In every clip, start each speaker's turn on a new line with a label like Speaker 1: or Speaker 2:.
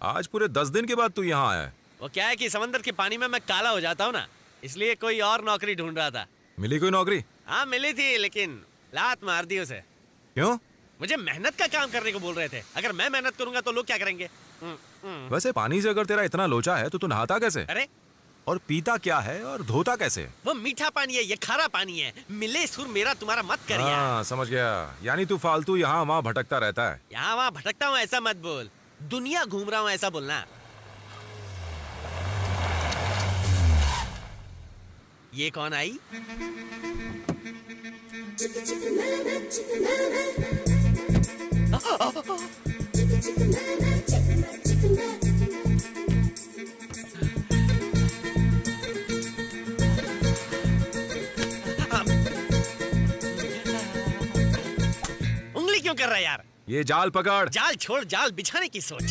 Speaker 1: आज पूरे 10 दिन के बाद तू यहाँ आया है।
Speaker 2: वो क्या है कि समंदर के पानी में मैं काला हो जाता हूँ ना, इसलिए कोई और नौकरी ढूंढ रहा था।
Speaker 1: मिली कोई नौकरी?
Speaker 2: हाँ मिली थी, लेकिन लात मार दी उसे।
Speaker 1: क्यों?
Speaker 2: मुझे मेहनत का काम करने को बोल रहे थे। अगर मैं मेहनत करूंगा तो लोग क्या करेंगे?
Speaker 1: वैसे पानी से अगर तेरा इतना लोचा है तो तू नहाता कैसे?
Speaker 2: अरे
Speaker 1: और पीता क्या है और धोता कैसे?
Speaker 2: वो मीठा पानी है, ये खारा पानी है। मिले सुर मेरा तुम्हारा मत कर यार।
Speaker 1: हाँ समझ गया। यानी तू फालतू यहाँ वहाँ भटकता रहता है।
Speaker 2: यहाँ वहाँ भटकता हूँ ऐसा मत बोल, दुनिया घूम रहा हूँ ऐसा बोलना। ये कौन आई? उंगली क्यों कर रहा है यार?
Speaker 1: ये जाल पकड़।
Speaker 2: जाल छोड़, जाल बिछाने की सोच।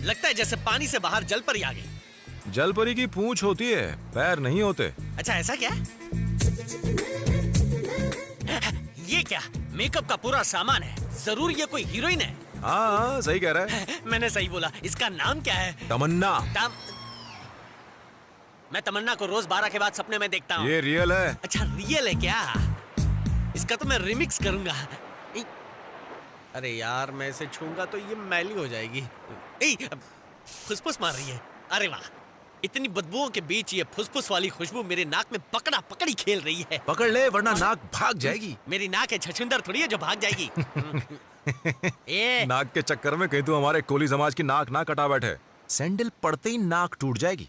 Speaker 2: लगता है जैसे पानी से बाहर जल परी आ गई।
Speaker 1: जलपरी की पूंछ होती है, पैर नहीं होते।
Speaker 2: अच्छा ऐसा क्या? ये क्या? मेकअप का पूरा सामान है। जरूर ये कोई हीरोइन है।
Speaker 1: हाँ सही कह रहा है।
Speaker 2: मैंने सही बोला। इसका नाम क्या है?
Speaker 1: तमन्ना।
Speaker 2: मैं तमन्ना को रोज 12 के बाद सपने में देखता हूँ।
Speaker 1: ये रियल है।
Speaker 2: अच्छा रियल है क्या? इसका तो मैं रिमिक्स करूंगा। अरे यार मैं इसे छूंगा तो ये मैली हो जाएगी। फुसफुस मार रही है। अरे वाह, इतनी बदबुओं के बीच ये फुसफुस वाली खुशबू मेरे नाक में पकड़ा पकड़ी खेल रही है।
Speaker 1: पकड़ ले वरना नाक भाग जाएगी।
Speaker 2: मेरी नाक है छछुंदर थोड़ी है जो भाग जाएगी।
Speaker 1: नाक के चक्कर में कहीं तू हमारे कोली समाज की नाक ना कटा बैठे। सैंडल पड़ते ही नाक टूट जाएगी।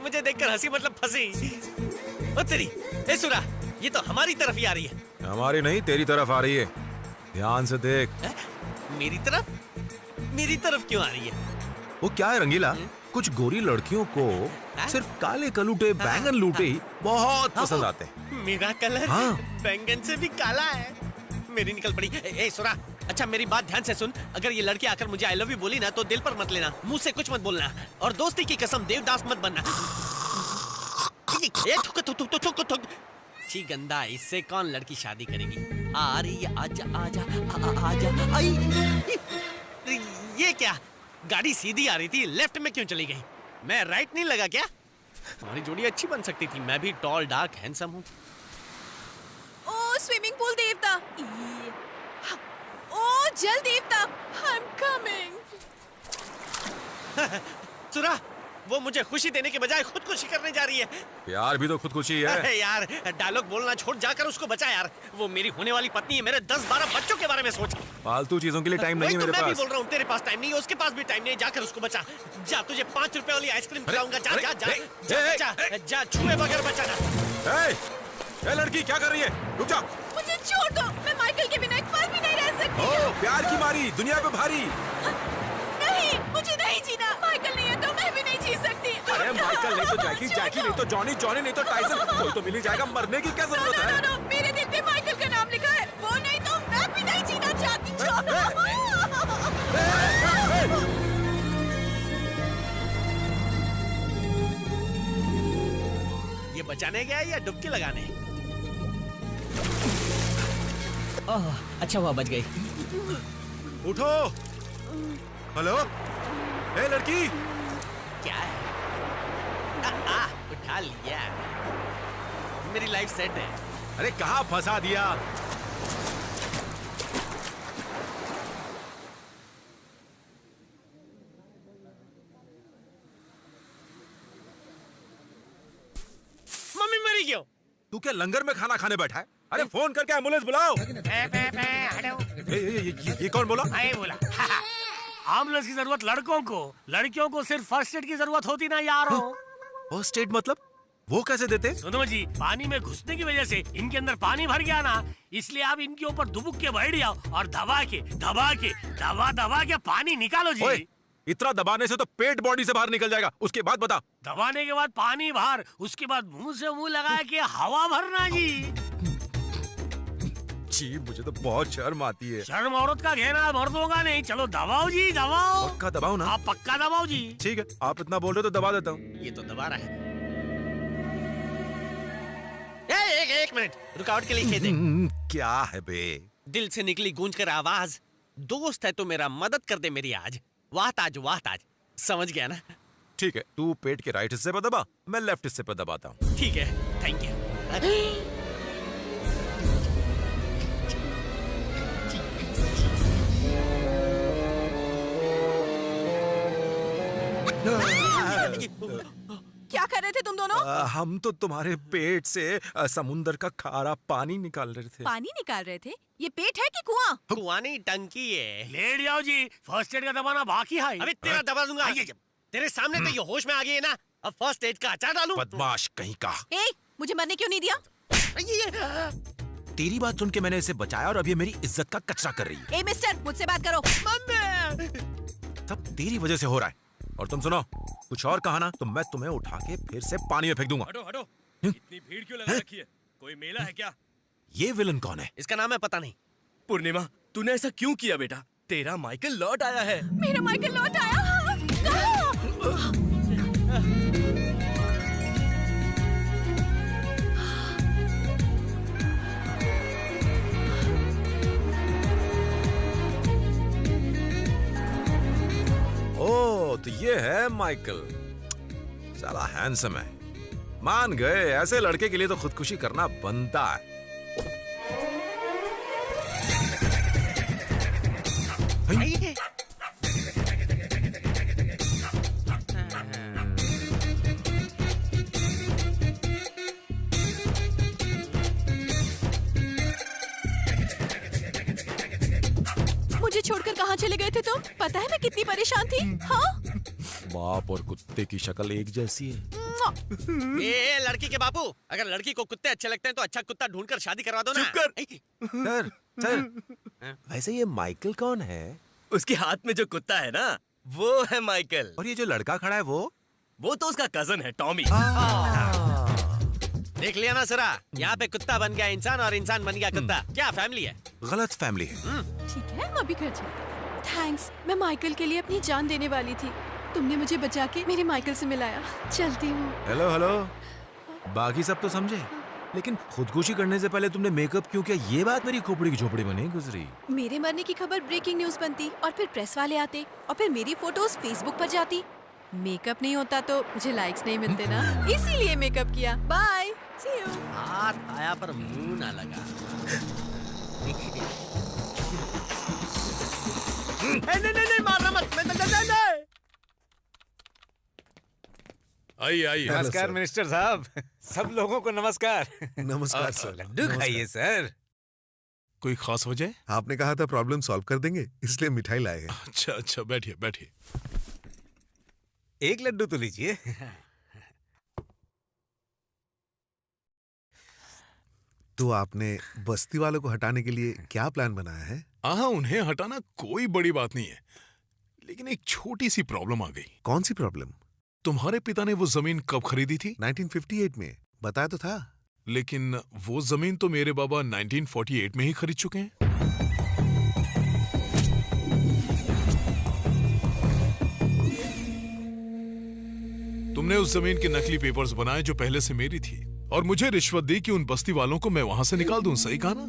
Speaker 2: मुझे देखकर हंसी मतलब फंसी। ओ तेरी, ए सुरा, ये तो हमारी तरफ ही आ रही है।
Speaker 1: हमारी नहीं तेरी तरफ आ रही है, ध्यान से देख।
Speaker 2: मेरी तरफ? मेरी तरफ क्यों आ रही है?
Speaker 1: वो क्या है रंगीला, कुछ गोरी लड़कियों को सिर्फ काले कलूटे बैंगन लूटे ही बहुत पसंद आते हैं।
Speaker 2: मेरा कलर बैंगन से भी काला है। मेरी निकल पड़ी। ए सुरा, अच्छा मेरी बात ध्यान से सुन। अगर ये लड़की आकर मुझे आई लव यू बोली ना तो दिल पर मत लेना, मुंह से कुछ मत बोलना, और दोस्ती की कसम देवदास मत बनना। छी गंदा, इससे कौन लड़की शादी करेगी? आ रही है, आजा आजा आजा। ये क्या? गाड़ी सीधी आ रही थी, लेफ्ट में क्यों चली गई? मैं राइट नहीं लगा क्या? हमारी जोड़ी अच्छी बन सकती थी। मैं भी टॉल डार्क हैंडसम हूँ।
Speaker 3: ओ स्विमिंग पूल देवता, ओ जल देवता, आई एम कमिंग।
Speaker 2: सुरा, वो मुझे खुशी देने के बजाय खुदकुशी करने जा रही है।
Speaker 1: प्यार भी तो खुदकुशी है।
Speaker 2: अरे यार डायलॉग बोलना छोड़, जाकर उसको बचा यार। वो मेरी होने वाली पत्नी है। मेरे 10-12 बच्चों के बारे में सोच।
Speaker 1: फालतू चीजों के लिए टाइम नहीं है मेरे
Speaker 2: मैं
Speaker 1: पास।
Speaker 2: भी बोल रहा हूँ, तेरे पास टाइम नहीं है, उसके पास भी टाइम नहीं है। जाकर उसको बचा। जा, तुझे 5 रुपए वाली आइसक्रीम खिलाऊंगा। जा जा जा जा जा, छुए बगैर बचाना।
Speaker 1: ए लड़की क्या कर रही है? रुक जा।
Speaker 3: मुझे छोड़ दो, मैं माइकल के बिना एक पल भी नहीं रह सकती।
Speaker 1: ओ, प्यार की मारी दुनिया पे भारी।
Speaker 3: नहीं, मुझे नहीं जीना। माइकल नहीं है तो मैं भी नहीं जी सकती।
Speaker 1: अरे माइकल नहीं तो जैकी, जैकी नहीं तो जॉनी, जॉनी नहीं तो टाइसन, कोई तो मिल ही जाएगा। मरने की क्या जरूरत है?
Speaker 3: नो, मेरे दिल पे माइकल का नाम लिखा है। वो नहीं तो मैं भी नहीं जीना चाहती।
Speaker 2: ये बचाने गया या डुबकी लगाने? ओह, अच्छा हुआ बच गई।
Speaker 1: उठो। हेलो, ए लड़की।
Speaker 2: क्या है? उठा लिया। मेरी लाइफ सेट है।
Speaker 1: अरे कहाँ फंसा दिया?
Speaker 2: मम्मी मरी क्यों?
Speaker 1: तू क्या लंगर में खाना खाने बैठा है? अरे फोन करके एम्बुलेंस बुलाओ। ये कौन बोला?
Speaker 4: बोला एम्बुलेंस की जरूरत लड़कों को, लड़कियों को सिर्फ फर्स्ट एड की जरूरत होती ना यारो।
Speaker 1: फर्स्ट एड मतलब वो कैसे देते?
Speaker 4: सुनो जी, पानी में घुसने की वजह से इनके अंदर पानी भर गया ना, इसलिए आप इनके ऊपर दुबुक के बैठ जाओ और दबा के पानी निकालो जी।
Speaker 1: ओए, इतना दबाने से तो पेट बॉडी से बाहर निकल जाएगा। उसके बाद बता।
Speaker 4: दबाने के बाद पानी बाहर, उसके बाद मुंह से मुंह लगा के हवा भरना जी।
Speaker 1: जी मुझे तो बहुत शर्म आती है।
Speaker 4: शर्म औरत का कहना, मर्दों का नहीं। चलो दबाओ जी, दबाओ।
Speaker 1: पक्का दबाओ ना?
Speaker 4: आप पक्का दबाओ जी।
Speaker 1: ठीक है, आप इतना बोल रहे हो तो दबा देता हूँ।
Speaker 2: ये तो दबा रहा है। एक मिनट रुकावट के लिए खेद है।
Speaker 1: क्या है बे?
Speaker 2: दिल से निकली गूंज कर आवाज, दोस्त है तो मेरा, मदद कर दे मेरी आज। वाह ताज, वाह ताज। समझ गया ना?
Speaker 1: ठीक है, तू पेट के राइट हिस्से पर दबा, मैं लेफ्ट हिस्से पर दबाता हूँ।
Speaker 2: ठीक है, थैंक यू।
Speaker 3: क्या कर रहे थे तुम दोनों?
Speaker 1: हम तो तुम्हारे पेट से समुंदर का खारा पानी निकाल रहे थे।
Speaker 3: पानी निकाल रहे थे? ये पेट है कि कुआं?
Speaker 2: कुआं नहीं, टंकी है।
Speaker 4: लेट जाओ जी, फर्स्ट एड का दबाना बाकी है।
Speaker 2: अबे तेरा दबा दूंगा।
Speaker 4: आइए जब।
Speaker 2: तेरे सामने तो ये होश में आ गई है ना, अब फर्स्ट एड का अचार डालूं?
Speaker 1: बदमाश कहीं का।
Speaker 3: ए, मुझे मरने क्यों नहीं दिया?
Speaker 1: तेरी बात सुन के मैंने इसे बचाया और अब ये मेरी इज्जत का कचरा कर रही है।
Speaker 3: ए मिस्टर, मुझसे बात करो।
Speaker 1: सब तेरी वजह से हो रहा है। और तुम सुनो, कुछ और कहा ना तो मैं तुम्हें उठा के फिर से पानी में फेंक दूंगा।
Speaker 5: हटो हटो, इतनी भीड़ क्यों लगा रखी है? कोई मेला है क्या?
Speaker 1: ये विलन कौन है?
Speaker 2: इसका नाम है पता नहीं।
Speaker 5: पूर्णिमा, तूने ऐसा क्यों किया बेटा? तेरा माइकल लौट आया है।
Speaker 3: मेरा माइकल लौट आया। कहाँ?
Speaker 1: ओ, तो ये है माइकल। साला हैंडसम है। मान गए, ऐसे लड़के के लिए तो खुदकुशी करना बनता है।
Speaker 3: मुझे छोड़कर कहाँ चले गए थे तुम? पता है मैं कितनी परेशान थी। हाँ?
Speaker 1: बाप और कुत्ते की शक्ल एक जैसी है।
Speaker 2: ये लड़की के बापू, अगर लड़की को कुत्ते अच्छे लगते हैं तो अच्छा कुत्ता ढूंढकर शादी करवा दो ना।
Speaker 5: चुप कर।
Speaker 1: सर, सर, वैसे ये माइकल कौन है?
Speaker 5: उसके हाथ में जो कुत्ता है ना, वो है माइकल।
Speaker 1: और ये जो लड़का खड़ा है
Speaker 5: वो तो उसका कजन है, टॉमी।
Speaker 2: देख लिया ना सरा, यहाँ पे कुत्ता बन गया इंसान और इंसान बन गया कुत्ता। क्या फैमिली है?
Speaker 1: गलत फैमिली है।
Speaker 3: ठीक है, हम अभी घर चलते। थैंक्स, मैं माइकल के लिए अपनी जान देने वाली थी। तुमने मुझे बचा के मेरे माइकल से मिलाया। चलती हूँ।
Speaker 1: हेलो हेलो, बाकी सब तो समझे, लेकिन खुदकुशी करने से पहले तुमने मेकअप क्यों किया? ये बात मेरी खोपड़ी की झोपड़ी में नहीं गुजरी।
Speaker 3: मेरे मरने की खबर ब्रेकिंग न्यूज बनती और फिर प्रेस वाले आते और फिर मेरी फोटोज फेसबुक पर जाती। मेकअप नहीं होता तो मुझे लाइक्स नहीं मिलते ना, इसीलिए मेकअप किया। Bye, see you.
Speaker 2: हाथ आया पर मुंह ना लगा। नहीं, मारना मत। नहीं।
Speaker 6: आइए आइए।
Speaker 7: नमस्कार मिनिस्टर साहब। सब लोगों को नमस्कार।
Speaker 8: नमस्कार सर।
Speaker 7: लड्डू खाइए सर।
Speaker 6: कोई खास वजह?
Speaker 8: आपने कहा था प्रॉब्लम सॉल्व कर देंगे, इसलिए मिठाई लाए हैं।
Speaker 6: अच्छा अच्छा, बैठिए बैठिए।
Speaker 7: एक लड्डू तो लीजिए।
Speaker 8: तो आपने बस्ती वालों को हटाने के लिए क्या प्लान बनाया है?
Speaker 6: हाँ, उन्हें हटाना कोई बड़ी बात नहीं है, लेकिन एक छोटी सी प्रॉब्लम आ गई।
Speaker 8: कौन सी प्रॉब्लम?
Speaker 6: तुम्हारे पिता ने वो जमीन कब खरीदी थी?
Speaker 8: 1958 में, बताया तो था।
Speaker 6: लेकिन वो जमीन तो मेरे बाबा 1948 में ही खरीद चुके हैं। तुमने उस जमीन के नकली पेपर्स बनाए जो पहले से मेरी थी, और मुझे रिश्वत दी कि उन बस्ती वालों को मैं वहां से निकाल दूं। सही कहा ना?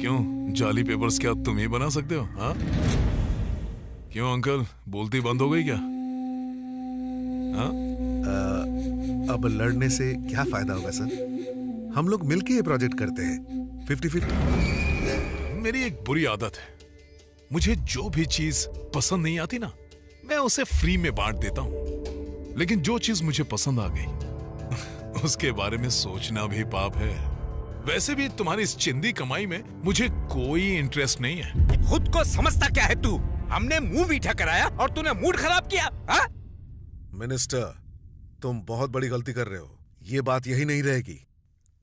Speaker 6: क्यों, जाली पेपर्स क्या तुम ही बना सकते हो? हाँ? क्यों अंकल, बोलती बंद हो गई क्या? हाँ?
Speaker 8: अब लड़ने से क्या फायदा होगा सर? हम लोग मिलके ये प्रोजेक्ट करते हैं, 50-50।
Speaker 6: मेरी एक बुरी आदत है, मुझे जो भी चीज पसंद नहीं आती ना, मैं उसे फ्री में बांट देता हूं। लेकिन जो चीज मुझे पसंद आ गई उसके बारे में सोचना भी पाप है। वैसे भी तुम्हारी इस चिंदी कमाई में मुझे कोई इंटरेस्ट नहीं है।
Speaker 7: खुद को समझता क्या है तू? हमने मुंह मीठा कराया और तूने मूड खराब किया। हाँ?
Speaker 8: मिनिस्टर, तुम बहुत बड़ी गलती कर रहे हो। ये बात यही नहीं रहेगी।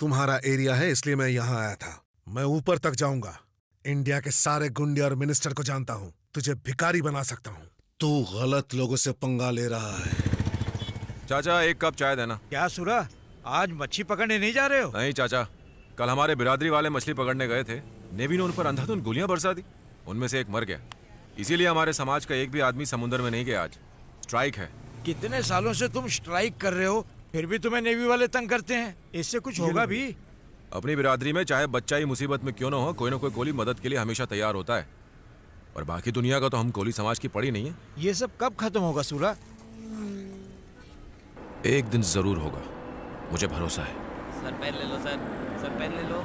Speaker 8: तुम्हारा एरिया है इसलिए मैं यहाँ आया था। मैं ऊपर तक जाऊंगा, इंडिया के सारे गुंडे और मिनिस्टर को जानता हूँ। तुझे भिखारी बना सकता हूँ। तू गलत लोगों से पंगा ले रहा है।
Speaker 1: चाचा, एक कप चाय देना।
Speaker 7: क्या सुरा, आज मच्छी पकड़ने नहीं जा रहे हो?
Speaker 1: नहीं चाचा, कल हमारे बिरादरी वाले मछली पकड़ने गए थे। नेवी ने उन पर अंधाधुंध गोलियां बरसा दी, उनमें से एक मर गया। इसीलिए हमारे समाज का एक भी आदमी समुद्र में नहीं गया। आज स्ट्राइक है।
Speaker 7: कितने सालों से तुम स्ट्राइक कर रहे हो, फिर भी तुम्हें नेवी वाले तंग करते हैं, इससे कुछ होगा भी?
Speaker 1: अपनी बिरादरी में चाहे बच्चा ही मुसीबत में क्यों ना हो, कोई ना कोई कोली मदद के लिए हमेशा तैयार होता है। और बाकी दुनिया का तो हम कोली समाज की पड़ी नहीं है।
Speaker 7: ये सब कब खत्म होगा सूरा?
Speaker 1: एक दिन जरूर होगा, मुझे भरोसा है।
Speaker 2: सर पेन ले लो सर। सर पेन ले लो।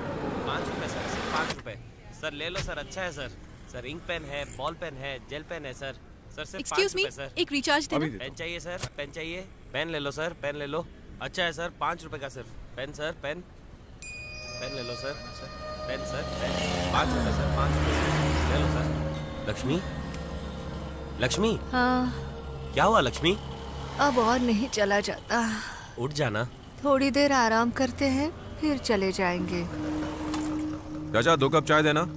Speaker 2: 5 रुपए सर, सिर्फ 5 रुपए। सर ले लो सर, अच्छा है सर। सर इंक पेन है, बॉल पेन है, जेल पेन है सर। सर सिर्फ 5
Speaker 3: एक्सक्यूज मी,
Speaker 2: रुपए सर।
Speaker 3: एक रिचार्ज देना।
Speaker 2: पेन चाहिए सर, पेन चाहिए। पेन ले लो सर, पेन ले लो। अच्छा है सर, 5 रुपए का सिर्फ। Pen sir, pen. पेन ले लो सर। Pen sir, pen. 5 रुपए सर, 5 रुपए ले लो सर। लक्ष्मी, लक्ष्मी,
Speaker 9: हाँ,
Speaker 2: क्या हुआ लक्ष्मी?
Speaker 9: अब और नहीं चला जाता।
Speaker 2: उठ जाना।
Speaker 9: थोड़ी देर आराम करते हैं, फिर चले जाएंगे।
Speaker 1: चाचा 2 कप चाय देना।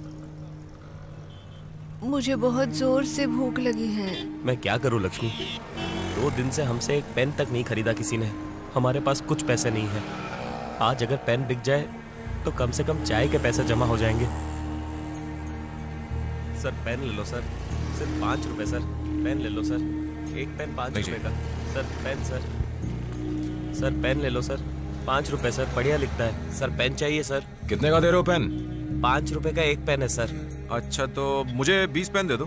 Speaker 9: मुझे बहुत जोर से भूख लगी है।
Speaker 2: मैं क्या करूं लक्ष्मी, 2 दिन से हमसे एक पेन तक नहीं खरीदा किसी ने। हमारे पास कुछ पैसे नहीं है। आज अगर पेन बिक जाए तो कम से कम चाय के पैसे जमा हो जाएंगे। सर पेन ले लो सर, सिर्फ 5 रुपए सर। पेन ले लो सर, एक पेन 5 रुपए का। Sir pen sir. Sir pen ले लो सर, 5 रुपए सर, बढ़िया लिखता है। सर पेन चाहिए सर।
Speaker 1: कितने का दे रहे हो पेन?
Speaker 2: 5 रुपए का एक पेन है सर।
Speaker 1: अच्छा तो मुझे 20 पेन दे दो।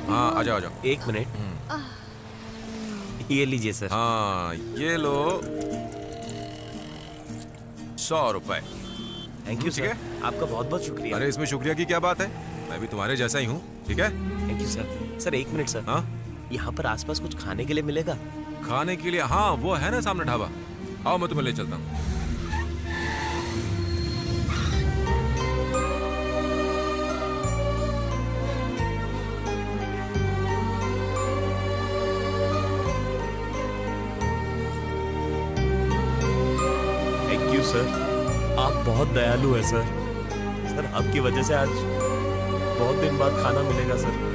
Speaker 1: हाँ आ जाओ आ जाओ।
Speaker 2: 1 मिनट, ये लीजिए सर।
Speaker 1: हाँ ये लो 100 रुपए।
Speaker 2: थैंक यू
Speaker 1: ठीक
Speaker 2: सर,
Speaker 1: है।
Speaker 2: आपका बहुत बहुत शुक्रिया।
Speaker 1: अरे इसमें शुक्रिया की क्या बात है, मैं भी तुम्हारे जैसा ही हूँ। ठीक है।
Speaker 2: Thank you sir. Sir 1 minute sir,
Speaker 1: हाँ
Speaker 2: यहाँ पर आसपास कुछ खाने के लिए मिलेगा?
Speaker 1: खाने के लिए, हाँ वो है ना सामने ढाबा, आओ मैं तुम्हें ले चलता हूँ।
Speaker 2: थैंक यू सर, आप बहुत दयालु है सर। सर आपकी वजह से आज बहुत दिन बाद खाना मिलेगा सर।